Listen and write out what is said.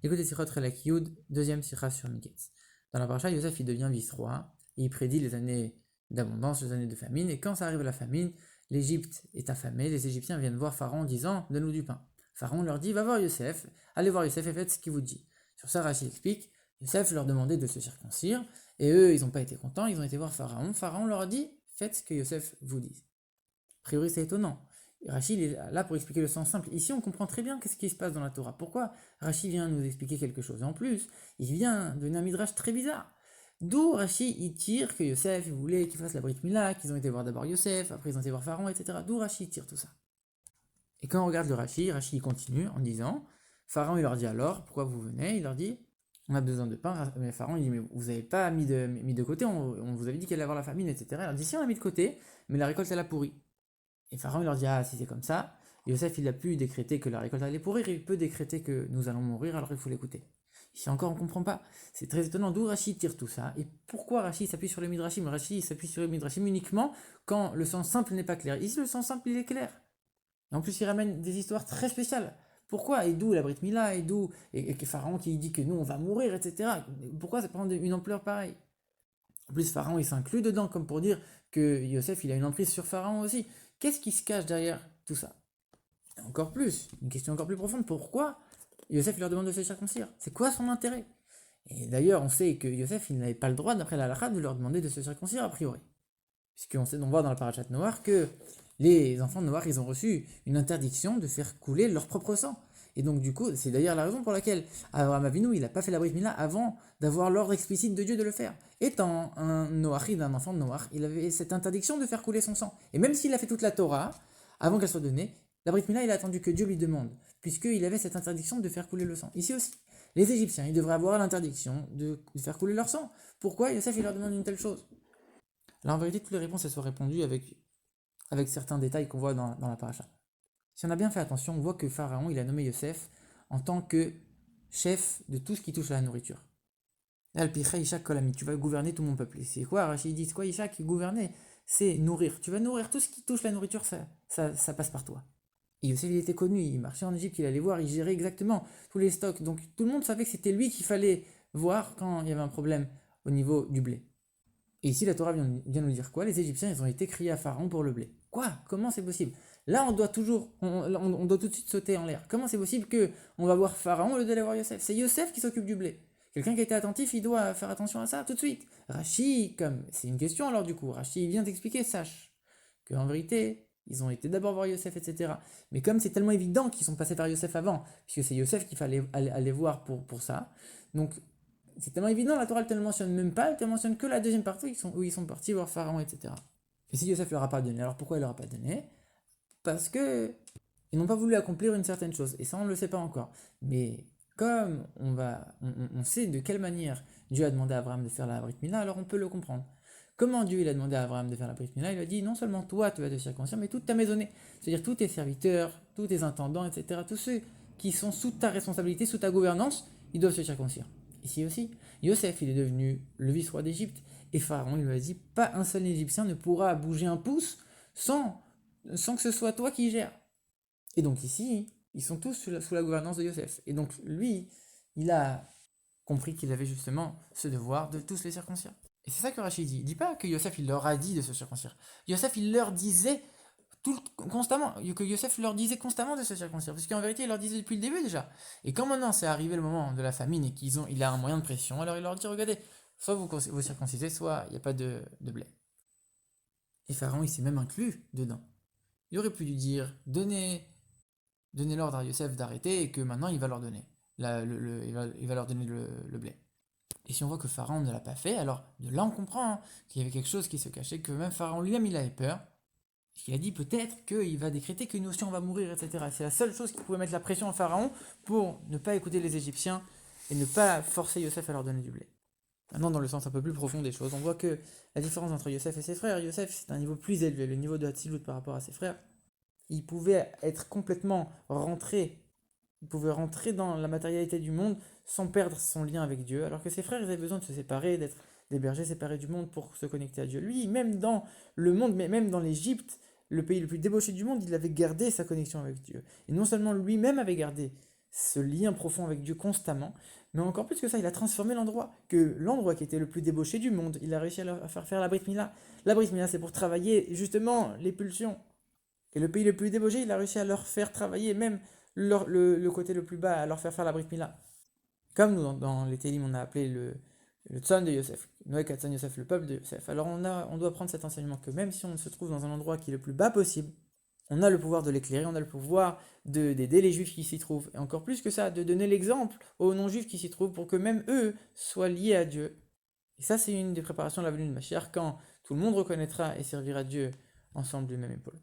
Écoutez Sichot Relak Yud, deuxième Sikha sur Miketz. Dans la paracha, Yosef il devient vice-roi, et il prédit les années d'abondance, les années de famine, et quand ça arrive à la famine, l'Égypte est affamée, les Égyptiens viennent voir Pharaon en disant donne-nous du pain. Pharaon leur dit va voir Yosef, allez voir Yosef et faites ce qu'il vous dit. Sur ça, Rachid explique Yosef leur demandait de se circoncire, et eux ils n'ont pas été contents, ils ont été voir Pharaon. Pharaon leur a dit faites ce que Yosef vous dit. A priori, c'est étonnant. Rachid est là pour expliquer le sens simple. Ici, on comprend très bien qu'est-ce qui se passe dans la Torah. Pourquoi Rachid vient nous expliquer quelque chose. Et en plus, il vient donner un midrash très bizarre. D'où Rachid il tire que Yosef il voulait qu'il fasse la Brit Mila, qu'ils ont été voir d'abord Yosef, après ils ont été voir Pharaon, etc. D'où Rachid tire tout ça. Et quand on regarde le Rachid il continue en disant Pharaon il leur dit alors, pourquoi vous venez Il leur dit on a besoin de pain. Mais Pharaon il dit mais vous n'avez pas mis de côté, on vous avait dit qu'il allait avoir la famine, etc. Il leur dit si on a mis de côté, mais la récolte elle a pourri. Et Pharaon il leur dit ah si c'est comme ça, Yosef il a pu décréter que la récolte allait pourrir, il peut décréter que nous allons mourir, alors il faut l'écouter. Ici encore on ne comprend pas, c'est très étonnant d'où Rachid tire tout ça, et pourquoi Rachid s'appuie sur le Midrashim. Rachid s'appuie sur le Midrashim uniquement quand le sens simple n'est pas clair. Ici le sens simple il est clair. Et en plus il ramène des histoires très spéciales. Pourquoi Et d'où la Brit Mila, et Pharaon qui dit que nous on va mourir, etc. Pourquoi ça prend une ampleur pareille? En plus Pharaon il s'inclut dedans comme pour dire que Yosef il a une emprise sur Pharaon aussi. Qu'est-ce qui se cache derrière tout ça? Encore plus, une question encore plus profonde, pourquoi Yosef leur demande de se circoncire? C'est quoi son intérêt? Et d'ailleurs, on sait que Yosef il n'avait pas le droit, d'après la halakha, de leur demander de se circoncire a priori. On voit dans la parashat Noach que les enfants de Noach, ils ont reçu une interdiction de faire couler leur propre sang. Et donc du coup, c'est d'ailleurs la raison pour laquelle Abraham Avinu, il n'a pas fait la Brit Mila avant d'avoir l'ordre explicite de Dieu de le faire. Étant un Noachide, un enfant de Noach, il avait cette interdiction de faire couler son sang. Et même s'il a fait toute la Torah, avant qu'elle soit donnée, la Brit Mila, il a attendu que Dieu lui demande, puisqu'il avait cette interdiction de faire couler le sang. Ici aussi, les Égyptiens, ils devraient avoir l'interdiction de faire couler leur sang. Pourquoi Yosef, il leur demande une telle chose? Alors en vérité, toutes les réponses, elles sont répondues avec certains détails qu'on voit dans la paracha. Si on a bien fait attention, on voit que Pharaon, il a nommé Yosef en tant que chef de tout ce qui touche à la nourriture. Al-Picha Ishak Kolami, tu vas gouverner tout mon peuple. Et c'est quoi Rachid dit, c'est quoi Ishak gouverner? C'est nourrir. Tu vas nourrir tout ce qui touche la nourriture, ça passe par toi. Et Yosef, il était connu, il marchait en Égypte, il allait voir, il gérait exactement tous les stocks. Donc tout le monde savait que c'était lui qu'il fallait voir quand il y avait un problème au niveau du blé. Et ici, la Torah vient nous dire quoi? Les Égyptiens, ils ont été criés à Pharaon pour le blé. Quoi? Comment c'est possible? Là, on doit tout de suite sauter en l'air. Comment c'est possible que on va voir Pharaon au lieu d'aller voir Yosef? C'est Yosef qui s'occupe du blé. Quelqu'un qui a été attentif, il doit faire attention à ça tout de suite. Rachi, comme c'est une question alors du coup, Rachi vient t'expliquer, sache qu'en vérité, ils ont été d'abord voir Yosef, etc. Mais comme c'est tellement évident qu'ils sont passés par Yosef avant, puisque c'est Yosef qu'il fallait aller voir pour ça, donc c'est tellement évident, la Torah ne te le mentionne même pas, elle te mentionne que la deuxième partie où ils sont partis voir Pharaon, etc. Et si Yosef leur a pas donné, alors pourquoi il leur a pas donné? Parce que ils n'ont pas voulu accomplir une certaine chose, et ça on ne le sait pas encore. Mais comme on sait de quelle manière Dieu a demandé à Abraham de faire la Brit Mila, alors on peut le comprendre. Comment Dieu il a demandé à Abraham de faire la Brit Mila? Il a dit non seulement toi tu vas te circoncire, mais toute ta maisonnée, c'est-à-dire tous tes serviteurs, tous tes intendants, etc. Tous ceux qui sont sous ta responsabilité, sous ta gouvernance, ils doivent se circoncire. Ici aussi, Yosef il est devenu le vice-roi d'Égypte, et Pharaon il lui a dit pas un seul Égyptien ne pourra bouger un pouce sans que ce soit toi qui gères. Et donc ici, ils sont tous sous la gouvernance de Yosef. Et donc lui, il a compris qu'il avait justement ce devoir de tous les circoncire. Et c'est ça que Rachid dit. Il dit pas que Yosef il leur a dit de se circoncire. Yosef il leur disait constamment, que Yosef leur disait constamment de se circoncire. Parce qu'en vérité, il leur disait depuis le début déjà. Et quand maintenant c'est arrivé le moment de la famine et il a un moyen de pression, alors il leur dit regardez, soit vous circoncisez, soit il n'y a pas de blé. Et Pharaon il s'est même inclus dedans. Il aurait pu lui dire donnez l'ordre à Yosef d'arrêter et que maintenant il va leur donner. Il va leur donner le blé. Et si on voit que Pharaon ne l'a pas fait, alors de là on comprend qu'il y avait quelque chose qui se cachait, que même Pharaon lui-même il avait peur. Il a dit peut-être qu'il va décréter que nous aussi on va mourir, etc. C'est la seule chose qui pouvait mettre la pression à Pharaon pour ne pas écouter les Égyptiens et ne pas forcer Yosef à leur donner du blé. Maintenant, dans le sens un peu plus profond des choses, on voit que la différence entre Yosef et ses frères, Yosef c'est un niveau plus élevé, le niveau de Hatzilut par rapport à ses frères. Il pouvait être complètement rentré, il pouvait rentrer dans la matérialité du monde sans perdre son lien avec Dieu, alors que ses frères ils avaient besoin de se séparer, d'être des bergers séparés du monde pour se connecter à Dieu. Lui, même dans le monde, mais même dans l'Égypte, le pays le plus débauché du monde, il avait gardé sa connexion avec Dieu. Et non seulement lui-même avait gardé ce lien profond avec Dieu constamment. Mais encore plus que ça, il a transformé l'endroit qui était le plus débauché du monde, il a réussi à faire faire la Brit Mila. La Brit Mila, c'est pour travailler justement les pulsions. Et le pays le plus débauché, il a réussi à leur faire travailler même le côté le plus bas, à leur faire la Brit Mila. Comme nous, dans les Télim, on a appelé le Tzon de Yosef, Noé Katzon Yosef, le peuple de Yosef. Alors on doit prendre cet enseignement que même si on se trouve dans un endroit qui est le plus bas possible, on a le pouvoir de l'éclairer, on a le pouvoir d'aider les juifs qui s'y trouvent. Et encore plus que ça, de donner l'exemple aux non-juifs qui s'y trouvent pour que même eux soient liés à Dieu. Et ça, c'est une des préparations de la venue de Mashiach, quand tout le monde reconnaîtra et servira Dieu ensemble du même épaule.